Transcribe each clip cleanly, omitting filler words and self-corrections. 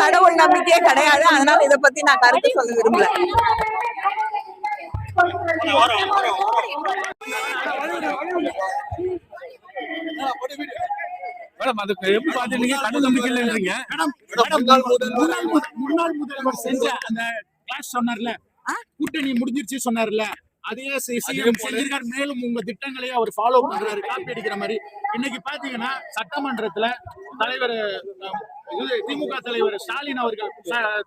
கடவுள் நம்பிக்கையே கிடையாது. அதனால இதை பத்தி நான் கருத்து சொல்ல விரும்பல. மேடம் அதுக்கு எப்படி பாத்தீங்க? கடவுள் நம்பிக்கை இல்லைன்றீங்க. முன்னாள் முதல்வர் செஞ்ச அந்த கிளாஸ் சொன்னார்ல, கூட்டணி முடிஞ்சிருச்சு சொன்னார்ல, அதையே செஞ்சிருக்காரு. மேலும் உங்க திட்டங்களையே அவர் ஃபாலோ பண்றாரு, காப்பி அடிக்கிற மாதிரி. இன்னைக்கு பாத்தீங்கன்னா சட்டமன்றத்துல தலைவர் திமுக தலைவர் ஸ்டாலின் அவர்கள்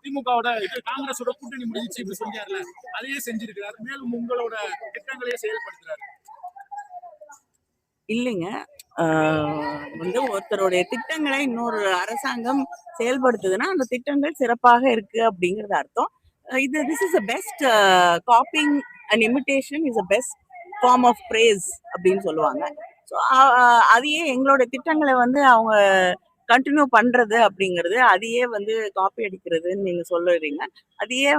திமுகவோட காங்கிரஸோட கூட்டணி முடிஞ்சிச்சு இப்படி சொன்னார்ல, அதையே செஞ்சிருக்கிறாரு. மேலும் உங்களோட திட்டங்களையே செயல்படுத்துறாரு. இல்லைங்க, ஒருத்தருடைய திட்டங்களை இன்னொரு அரசாங்கம் செயல்படுத்துதுன்னா அந்த திட்டங்கள் சிறப்பாக இருக்கு அப்படிங்கறது அர்த்தம். this is the best copying and imitation is the best form of praise அப்படின்னு சொல்லுவாங்க. ஸோ அதையே எங்களுடைய திட்டங்களை அவங்க கண்டினியூ பண்றது அப்படிங்கிறது, அதையே காப்பி அடிக்கிறதுன்னு நீங்க சொல்லுறீங்க. அதையே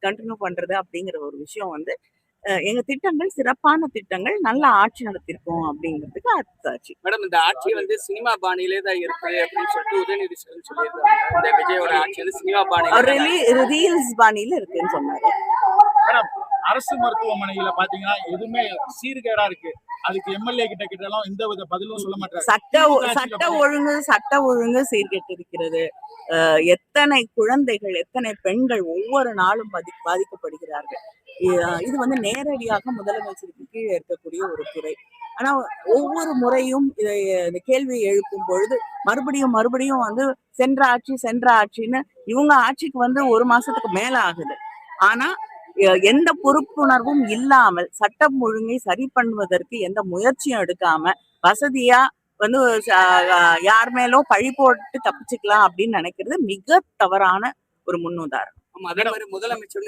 கண்டினியூ பண்றது அப்படிங்கிற ஒரு விஷயம் எங்க திட்டங்கள் சிறப்பான திட்டங்கள், நல்ல ஆட்சி நடத்திருக்கோம் அப்படிங்கிறதுக்கு அர்த்தாச்சு. மேடம் இந்த ஆட்சி சினிமா பாணியிலே தான் இருக்கு அப்படின்னு சொல்லிட்டு உதயநிதி சொல்லியிருக்காங்க. இந்த விஜயோட ஆட்சி சினிமா பாணியில ரீல்ஸ் பாணியில இருக்குன்னு சொன்னாரு. மேடம் அரசு மருத்துவமனையில பாத்தீங்கன்னா எதுவுமே சீர்கேடா இருக்கு. அதுக்கு எம்எல்ஏ கிட்ட கிட்டலாம் எந்த வித பதிலும் சொல்ல மாட்டாங்க. சட்ட ஒழுங்கு சீர்கெட்டு இருக்கிறது. எத்தனை குழந்தைகள், எத்தனை பெண்கள் ஒவ்வொரு நாளும் பாதிக்கப்படுகிறார்கள். இது நேரடியாக முதலமைச்சருக்கு கீழே இருக்கக்கூடிய ஒரு துறை. ஆனா ஒவ்வொரு முறையும் இந்த கேள்வியை எழுப்பும் பொழுது மறுபடியும் சென்ற ஆட்சின்னு இவங்க ஆட்சிக்கு 1 மாசத்துக்கு மேல ஆகுது. ஆனா எந்த பொறுப்புணர்வும் இல்லாமல் சட்டம் ஒழுங்கை சரி பண்ணுவதற்கு எந்த முயற்சியும் எடுக்காம வசதியா யார் மேலும் பழி போட்டு தப்பிச்சுக்கலாம் அப்படின்னு நினைக்கிறது மிக தவறான ஒரு முன்னுதாரணம். அதே மாதிரி முதலமைச்சர்